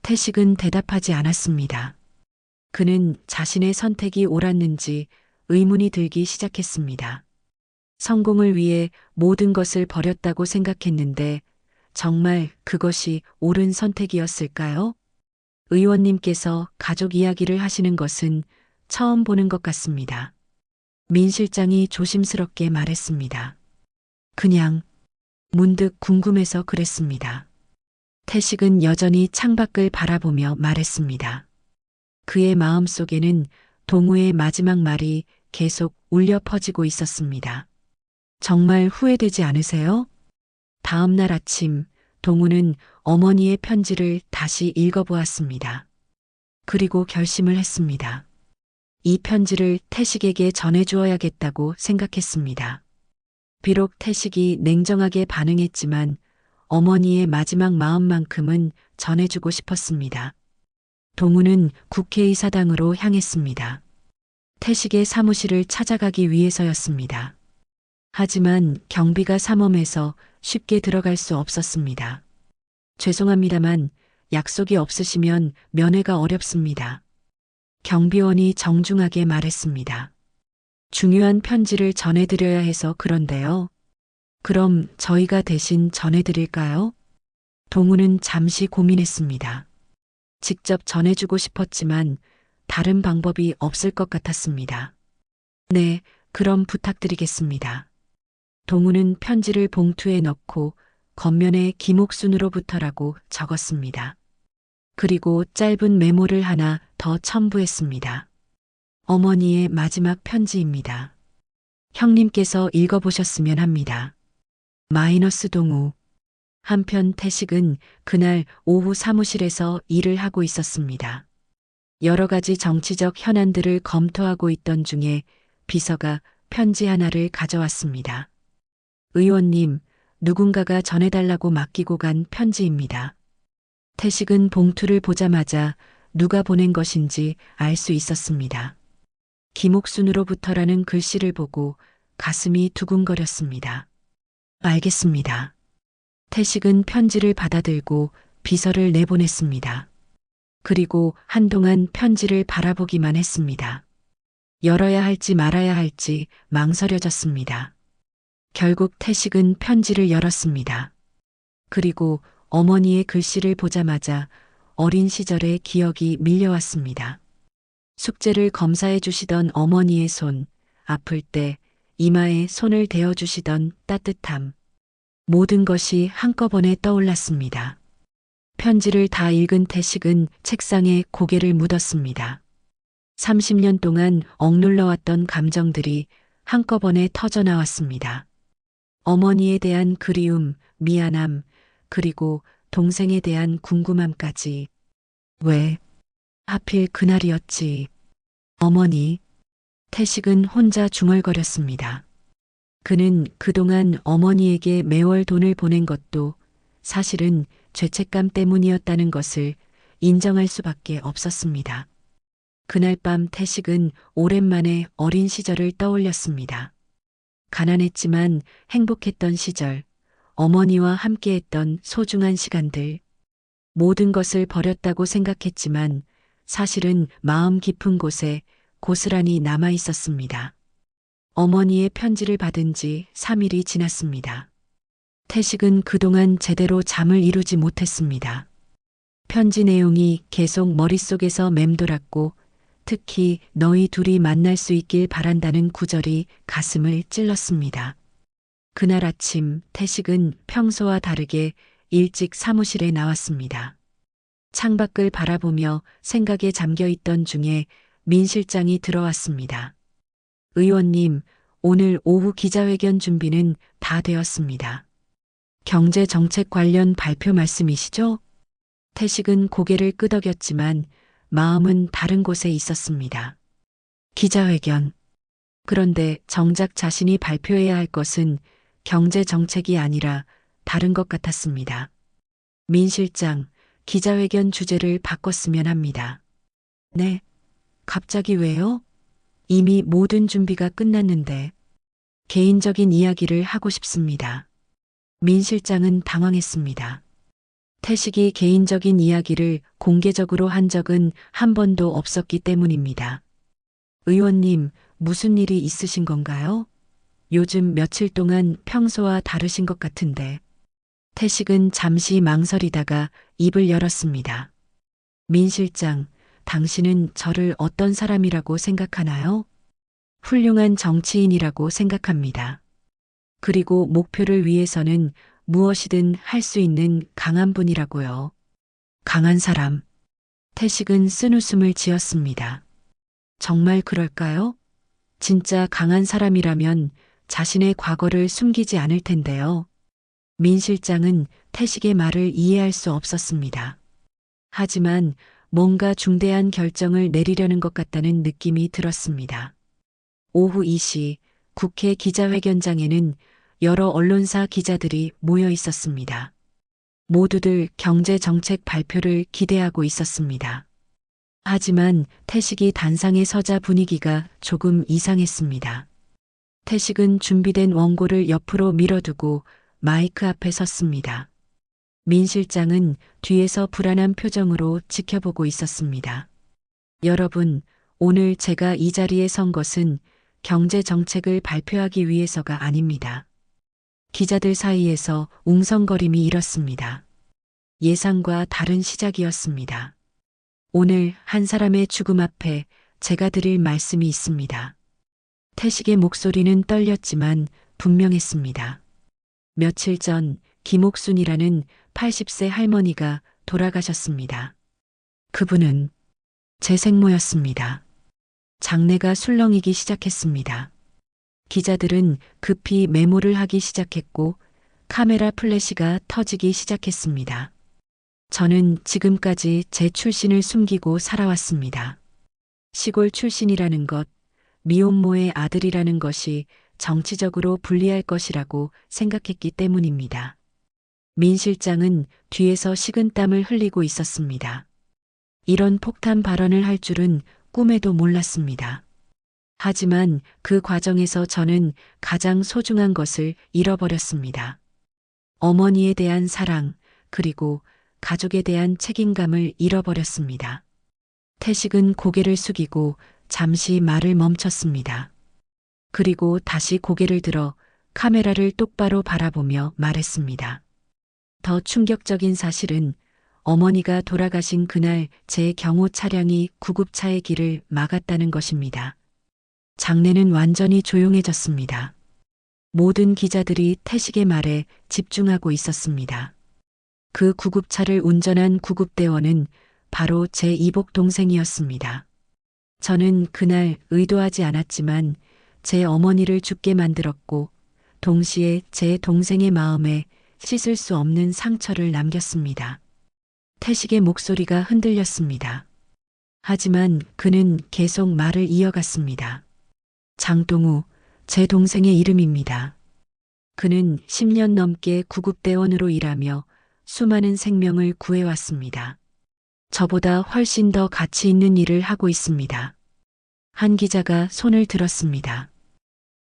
태식은 대답하지 않았습니다. 그는 자신의 선택이 옳았는지 의문이 들기 시작했습니다. 성공을 위해 모든 것을 버렸다고 생각했는데 정말 그것이 옳은 선택이었을까요? 의원님께서 가족 이야기를 하시는 것은 처음 보는 것 같습니다. 민 실장이 조심스럽게 말했습니다. 그냥 문득 궁금해서 그랬습니다. 태식은 여전히 창밖을 바라보며 말했습니다. 그의 마음속에는 동우의 마지막 말이 계속 울려 퍼지고 있었습니다. 정말 후회되지 않으세요? 다음 날 아침, 동우는 어머니의 편지를 다시 읽어보았습니다. 그리고 결심을 했습니다. 이 편지를 태식에게 전해주어야겠다고 생각했습니다. 비록 태식이 냉정하게 반응했지만 어머니의 마지막 마음만큼은 전해주고 싶었습니다. 동우는 국회의사당으로 향했습니다. 태식의 사무실을 찾아가기 위해서였습니다. 하지만 경비가 삼엄해서 쉽게 들어갈 수 없었습니다. 죄송합니다만 약속이 없으시면 면회가 어렵습니다. 경비원이 정중하게 말했습니다. 중요한 편지를 전해드려야 해서 그런데요. 그럼 저희가 대신 전해드릴까요? 동우는 잠시 고민했습니다. 직접 전해주고 싶었지만 다른 방법이 없을 것 같았습니다. 네, 그럼 부탁드리겠습니다. 동우는 편지를 봉투에 넣고 겉면에 김옥순으로부터라고 적었습니다. 그리고 짧은 메모를 하나 더 첨부했습니다. 어머니의 마지막 편지입니다. 형님께서 읽어보셨으면 합니다. 마이너스 동우. 한편 태식은 그날 오후 사무실에서 일을 하고 있었습니다. 여러 가지 정치적 현안들을 검토하고 있던 중에 비서가 편지 하나를 가져왔습니다. 의원님, 누군가가 전해달라고 맡기고 간 편지입니다. 태식은 봉투를 보자마자 누가 보낸 것인지 알 수 있었습니다. 김옥순으로부터라는 글씨를 보고 가슴이 두근거렸습니다. 알겠습니다. 태식은 편지를 받아들고 비서를 내보냈습니다. 그리고 한동안 편지를 바라보기만 했습니다. 열어야 할지 말아야 할지 망설여졌습니다. 결국 태식은 편지를 열었습니다. 그리고 어머니의 글씨를 보자마자 어린 시절의 기억이 밀려왔습니다. 숙제를 검사해 주시던 어머니의 손, 아플 때 이마에 손을 대어 주시던 따뜻함. 모든 것이 한꺼번에 떠올랐습니다. 편지를 다 읽은 태식은 책상에 고개를 묻었습니다. 30년 동안 억눌러왔던 감정들이 한꺼번에 터져나왔습니다. 어머니에 대한 그리움, 미안함, 그리고 동생에 대한 궁금함까지. 왜? 하필 그날이었지. 어머니. 태식은 혼자 중얼거렸습니다. 그는 그동안 어머니에게 매월 돈을 보낸 것도 사실은 죄책감 때문이었다는 것을 인정할 수밖에 없었습니다. 그날 밤 태식은 오랜만에 어린 시절을 떠올렸습니다. 가난했지만 행복했던 시절, 어머니와 함께했던 소중한 시간들, 모든 것을 버렸다고 생각했지만 사실은 마음 깊은 곳에 고스란히 남아 있었습니다. 어머니의 편지를 받은 지 3일이 지났습니다. 태식은 그동안 제대로 잠을 이루지 못했습니다. 편지 내용이 계속 머릿속에서 맴돌았고 특히 너희 둘이 만날 수 있길 바란다는 구절이 가슴을 찔렀습니다. 그날 아침 태식은 평소와 다르게 일찍 사무실에 나왔습니다. 창밖을 바라보며 생각에 잠겨 있던 중에 민 실장이 들어왔습니다. 의원님, 오늘 오후 기자회견 준비는 다 되었습니다. 경제정책 관련 발표 말씀이시죠? 태식은 고개를 끄덕였지만 마음은 다른 곳에 있었습니다. 기자회견. 그런데 정작 자신이 발표해야 할 것은 경제정책이 아니라 다른 것 같았습니다. 민 실장, 기자회견 주제를 바꿨으면 합니다. 네. 갑자기 왜요? 이미 모든 준비가 끝났는데. 개인적인 이야기를 하고 싶습니다. 민 실장은 당황했습니다. 태식이 개인적인 이야기를 공개적으로 한 적은 한 번도 없었기 때문입니다. 의원님, 무슨 일이 있으신 건가요? 요즘 며칠 동안 평소와 다르신 것 같은데. 태식은 잠시 망설이다가 입을 열었습니다. 민 실장, 당신은 저를 어떤 사람이라고 생각하나요? 훌륭한 정치인이라고 생각합니다. 그리고 목표를 위해서는 무엇이든 할 수 있는 강한 분이라고요. 강한 사람. 태식은 쓴웃음을 지었습니다. 정말 그럴까요? 진짜 강한 사람이라면 자신의 과거를 숨기지 않을 텐데요. 민 실장은 태식의 말을 이해할 수 없었습니다. 하지만 뭔가 중대한 결정을 내리려는 것 같다는 느낌이 들었습니다. 오후 2시 국회 기자회견장에는 여러 언론사 기자들이 모여 있었습니다. 모두들 경제정책 발표를 기대하고 있었습니다. 하지만 태식이 단상에 서자 분위기가 조금 이상했습니다. 태식은 준비된 원고를 옆으로 밀어두고 마이크 앞에 섰습니다. 민 실장은 뒤에서 불안한 표정으로 지켜보고 있었습니다. 여러분, 오늘 제가 이 자리에 선 것은 경제 정책을 발표하기 위해서가 아닙니다. 기자들 사이에서 웅성거림이 일었습니다. 예상과 다른 시작이었습니다. 오늘 한 사람의 죽음 앞에 제가 드릴 말씀이 있습니다. 태식의 목소리는 떨렸지만 분명했습니다. 며칠 전 김옥순이라는 80세 할머니가 돌아가셨습니다. 그분은 제 생모였습니다. 장내가 술렁이기 시작했습니다. 기자들은 급히 메모를 하기 시작했고 카메라 플래시가 터지기 시작했습니다. 저는 지금까지 제 출신을 숨기고 살아왔습니다. 시골 출신이라는 것, 미혼모의 아들이라는 것이 정치적으로 불리할 것이라고 생각했기 때문입니다. 민 실장은 뒤에서 식은땀을 흘리고 있었습니다. 이런 폭탄 발언을 할 줄은 꿈에도 몰랐습니다. 하지만 그 과정에서 저는 가장 소중한 것을 잃어버렸습니다. 어머니에 대한 사랑, 그리고 가족에 대한 책임감을 잃어버렸습니다. 태식은 고개를 숙이고 잠시 말을 멈췄습니다. 그리고 다시 고개를 들어 카메라를 똑바로 바라보며 말했습니다. 더 충격적인 사실은 어머니가 돌아가신 그날 제 경호 차량이 구급차의 길을 막았다는 것입니다. 장내는 완전히 조용해졌습니다. 모든 기자들이 태식의 말에 집중하고 있었습니다. 그 구급차를 운전한 구급대원은 바로 제 이복 동생이었습니다. 저는 그날 의도하지 않았지만 제 어머니를 죽게 만들었고 동시에 제 동생의 마음에 씻을 수 없는 상처를 남겼습니다. 태식의 목소리가 흔들렸습니다. 하지만 그는 계속 말을 이어갔습니다. 장동우, 제 동생의 이름입니다. 그는 10년 넘게 구급대원으로 일하며 수많은 생명을 구해왔습니다. 저보다 훨씬 더 가치 있는 일을 하고 있습니다. 한 기자가 손을 들었습니다.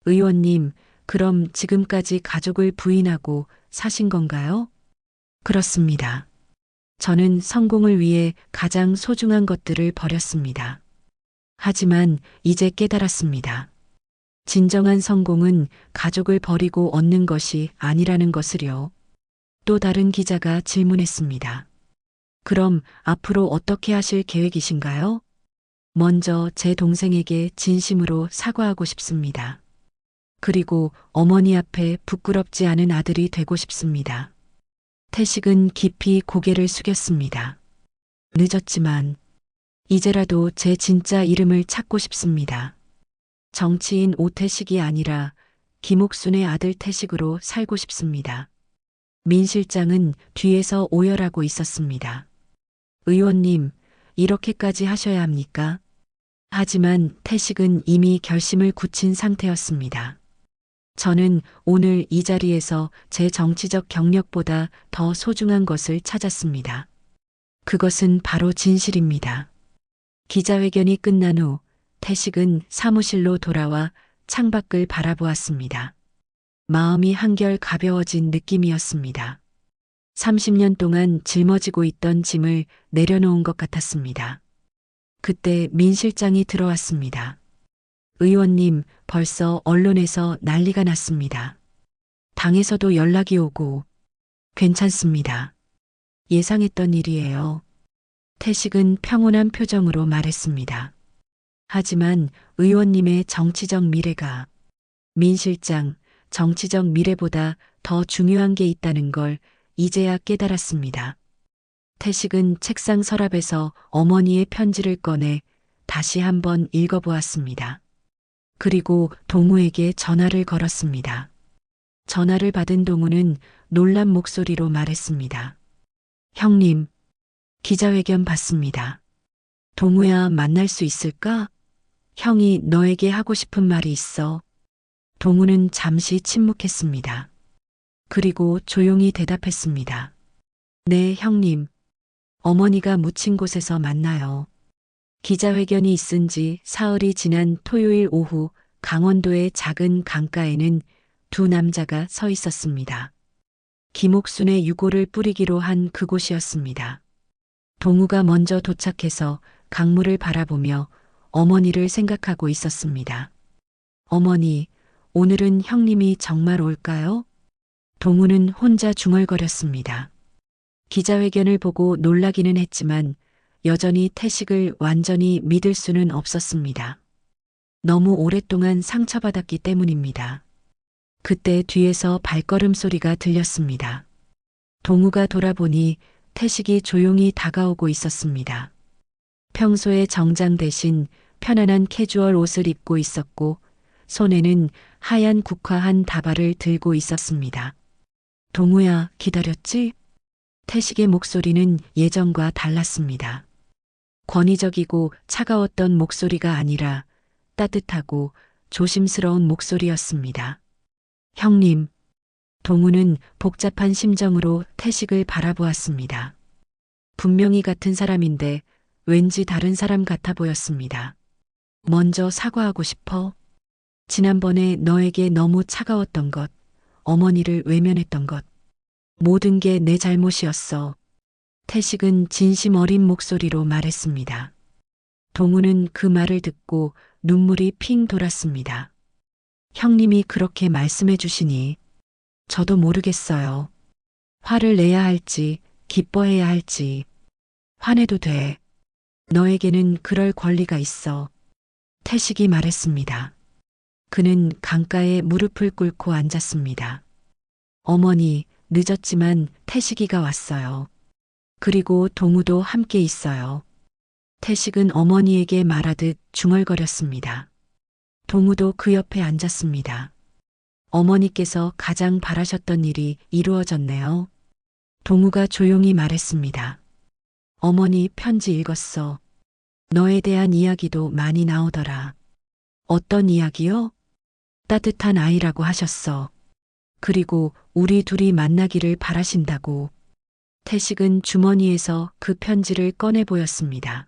의원님, 그럼 지금까지 가족을 부인하고 사신 건가요? 그렇습니다. 저는 성공을 위해 가장 소중한 것들을 버렸습니다. 하지만 이제 깨달았습니다. 진정한 성공은 가족을 버리고 얻는 것이 아니라는 것을요. 또 다른 기자가 질문했습니다. 그럼 앞으로 어떻게 하실 계획이신가요? 먼저 제 동생에게 진심으로 사과하고 싶습니다. 그리고 어머니 앞에 부끄럽지 않은 아들이 되고 싶습니다. 태식은 깊이 고개를 숙였습니다. 늦었지만 이제라도 제 진짜 이름을 찾고 싶습니다. 정치인 오태식이 아니라 김옥순의 아들 태식으로 살고 싶습니다. 민 실장은 뒤에서 오열하고 있었습니다. 의원님, 이렇게까지 하셔야 합니까? 하지만 태식은 이미 결심을 굳힌 상태였습니다. 저는 오늘 이 자리에서 제 정치적 경력보다 더 소중한 것을 찾았습니다. 그것은 바로 진실입니다. 기자회견이 끝난 후 태식은 사무실로 돌아와 창밖을 바라보았습니다. 마음이 한결 가벼워진 느낌이었습니다. 30년 동안 짊어지고 있던 짐을 내려놓은 것 같았습니다. 그때 민 실장이 들어왔습니다. 의원님, 벌써 언론에서 난리가 났습니다. 당에서도 연락이 오고 괜찮습니다. 예상했던 일이에요. 태식은 평온한 표정으로 말했습니다. 하지만 의원님의 정치적 미래가 민 실장, 정치적 미래보다 더 중요한 게 있다는 걸 이제야 깨달았습니다. 태식은 책상 서랍에서 어머니의 편지를 꺼내 다시 한번 읽어보았습니다. 그리고 동우에게 전화를 걸었습니다. 전화를 받은 동우는 놀란 목소리로 말했습니다. 형님, 기자회견 받습니다. 동우야, 만날 수 있을까? 형이 너에게 하고 싶은 말이 있어. 동우는 잠시 침묵했습니다. 그리고 조용히 대답했습니다. 네, 형님. 어머니가 묻힌 곳에서 만나요. 기자회견이 있은 지 사흘이 지난 토요일 오후 강원도의 작은 강가에는 두 남자가 서 있었습니다. 김옥순의 유골을 뿌리기로 한 그곳이었습니다. 동우가 먼저 도착해서 강물을 바라보며 어머니를 생각하고 있었습니다. 어머니, 오늘은 형님이 정말 올까요? 동우는 혼자 중얼거렸습니다. 기자회견을 보고 놀라기는 했지만 여전히 태식을 완전히 믿을 수는 없었습니다. 너무 오랫동안 상처받았기 때문입니다. 그때 뒤에서 발걸음 소리가 들렸습니다. 동우가 돌아보니 태식이 조용히 다가오고 있었습니다. 평소의 정장 대신 편안한 캐주얼 옷을 입고 있었고 손에는 하얀 국화한 다발을 들고 있었습니다. 동우야, 기다렸지? 태식의 목소리는 예전과 달랐습니다. 권위적이고 차가웠던 목소리가 아니라 따뜻하고 조심스러운 목소리였습니다. 형님, 동우는 복잡한 심정으로 태식을 바라보았습니다. 분명히 같은 사람인데 왠지 다른 사람 같아 보였습니다. 먼저 사과하고 싶어. 지난번에 너에게 너무 차가웠던 것, 어머니를 외면했던 것, 모든 게 내 잘못이었어. 태식은 진심 어린 목소리로 말했습니다. 동우는 그 말을 듣고 눈물이 핑 돌았습니다. 형님이 그렇게 말씀해 주시니 저도 모르겠어요. 화를 내야 할지 기뻐해야 할지. 화내도 돼. 너에게는 그럴 권리가 있어. 태식이 말했습니다. 그는 강가에 무릎을 꿇고 앉았습니다. 어머니, 늦었지만 태식이가 왔어요. 그리고 동우도 함께 있어요. 태식은 어머니에게 말하듯 중얼거렸습니다. 동우도 그 옆에 앉았습니다. 어머니께서 가장 바라셨던 일이 이루어졌네요. 동우가 조용히 말했습니다. 어머니 편지 읽었어. 너에 대한 이야기도 많이 나오더라. 어떤 이야기요? 따뜻한 아이라고 하셨어. 그리고 우리 둘이 만나기를 바라신다고. 태식은 주머니에서 그 편지를 꺼내 보였습니다.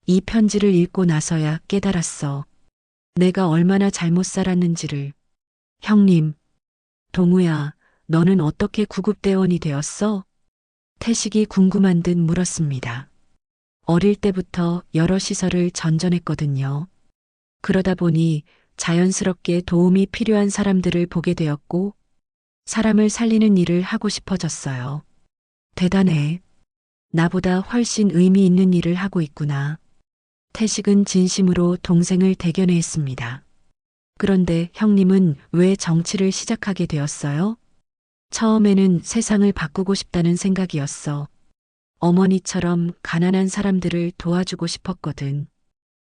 이 편지를 읽고 나서야 깨달았어. 내가 얼마나 잘못 살았는지를. 형님, 동우야, 너는 어떻게 구급대원이 되었어? 태식이 궁금한 듯 물었습니다. 어릴 때부터 여러 시설을 전전했거든요. 그러다 보니 자연스럽게 도움이 필요한 사람들을 보게 되었고, 사람을 살리는 일을 하고 싶어졌어요. 대단해. 나보다 훨씬 의미 있는 일을 하고 있구나. 태식은 진심으로 동생을 대견해했습니다. 그런데 형님은 왜 정치를 시작하게 되었어요? 처음에는 세상을 바꾸고 싶다는 생각이었어. 어머니처럼 가난한 사람들을 도와주고 싶었거든.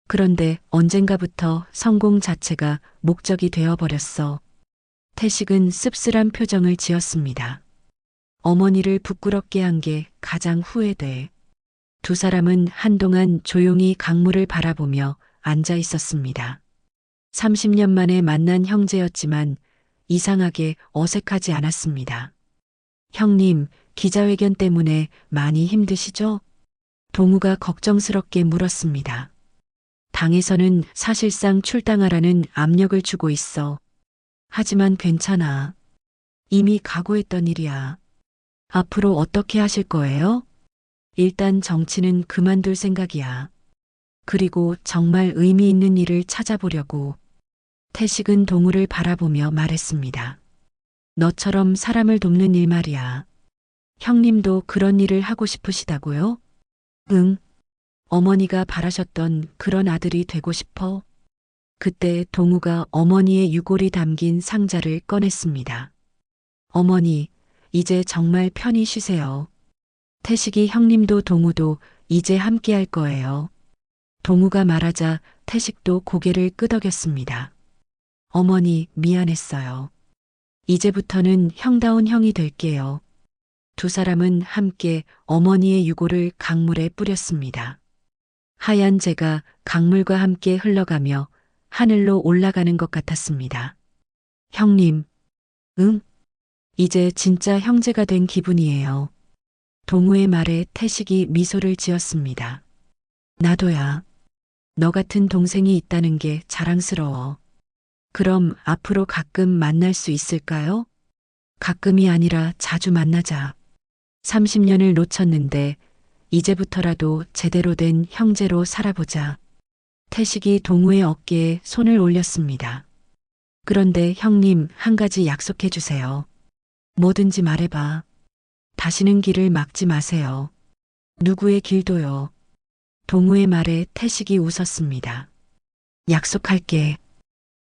그런데 언젠가부터 성공 자체가 목적이 되어버렸어. 태식은 씁쓸한 표정을 지었습니다. 어머니를 부끄럽게 한 게 가장 후회돼. 두 사람은 한동안 조용히 강물을 바라보며 앉아 있었습니다. 30년 만에 만난 형제였지만 이상하게 어색하지 않았습니다. 형님, 기자회견 때문에 많이 힘드시죠? 동우가 걱정스럽게 물었습니다. 당에서는 사실상 출당하라는 압력을 주고 있어. 하지만 괜찮아. 이미 각오했던 일이야. 앞으로 어떻게 하실 거예요? 일단 정치는 그만둘 생각이야. 그리고 정말 의미 있는 일을 찾아보려고. 태식은 동우를 바라보며 말했습니다. 너처럼 사람을 돕는 일 말이야. 형님도 그런 일을 하고 싶으시다고요? 응. 어머니가 바라셨던 그런 아들이 되고 싶어. 그때 동우가 어머니의 유골이 담긴 상자를 꺼냈습니다. 어머니, 이제 정말 편히 쉬세요. 태식이 형님도 동우도 이제 함께 할 거예요. 동우가 말하자 태식도 고개를 끄덕였습니다. 어머니, 미안했어요. 이제부터는 형다운 형이 될게요. 두 사람은 함께 어머니의 유골을 강물에 뿌렸습니다. 하얀 재가 강물과 함께 흘러가며 하늘로 올라가는 것 같았습니다. 형님, 응? 이제 진짜 형제가 된 기분이에요. 동우의 말에 태식이 미소를 지었습니다. 나도야. 너 같은 동생이 있다는 게 자랑스러워. 그럼 앞으로 가끔 만날 수 있을까요? 가끔이 아니라 자주 만나자. 30년을 놓쳤는데 이제부터라도 제대로 된 형제로 살아보자. 태식이 동우의 어깨에 손을 올렸습니다. 그런데 형님, 한 가지 약속해 주세요. 뭐든지 말해봐. 다시는 길을 막지 마세요. 누구의 길도요. 동우의 말에 태식이 웃었습니다. 약속할게.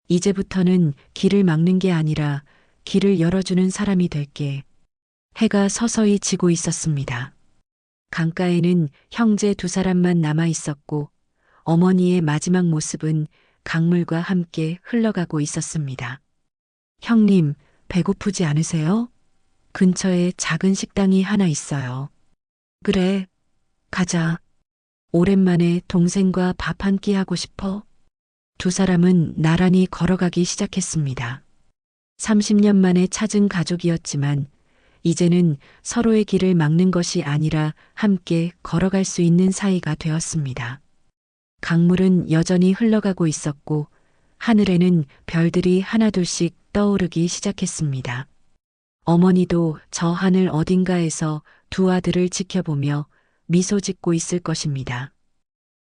이제부터는 길을 막는 게 아니라 길을 열어주는 사람이 될게. 해가 서서히 지고 있었습니다. 강가에는 형제 두 사람만 남아 있었고 어머니의 마지막 모습은 강물과 함께 흘러가고 있었습니다. 형님, 배고프지 않으세요? 근처에 작은 식당이 하나 있어요. 그래, 가자. 오랜만에 동생과 밥 한 끼 하고 싶어? 두 사람은 나란히 걸어가기 시작했습니다. 30년 만에 찾은 가족이었지만 이제는 서로의 길을 막는 것이 아니라 함께 걸어갈 수 있는 사이가 되었습니다. 강물은 여전히 흘러가고 있었고 하늘에는 별들이 하나둘씩 떠오르기 시작했습니다. 어머니도 저 하늘 어딘가에서 두 아들을 지켜보며 미소 짓고 있을 것입니다.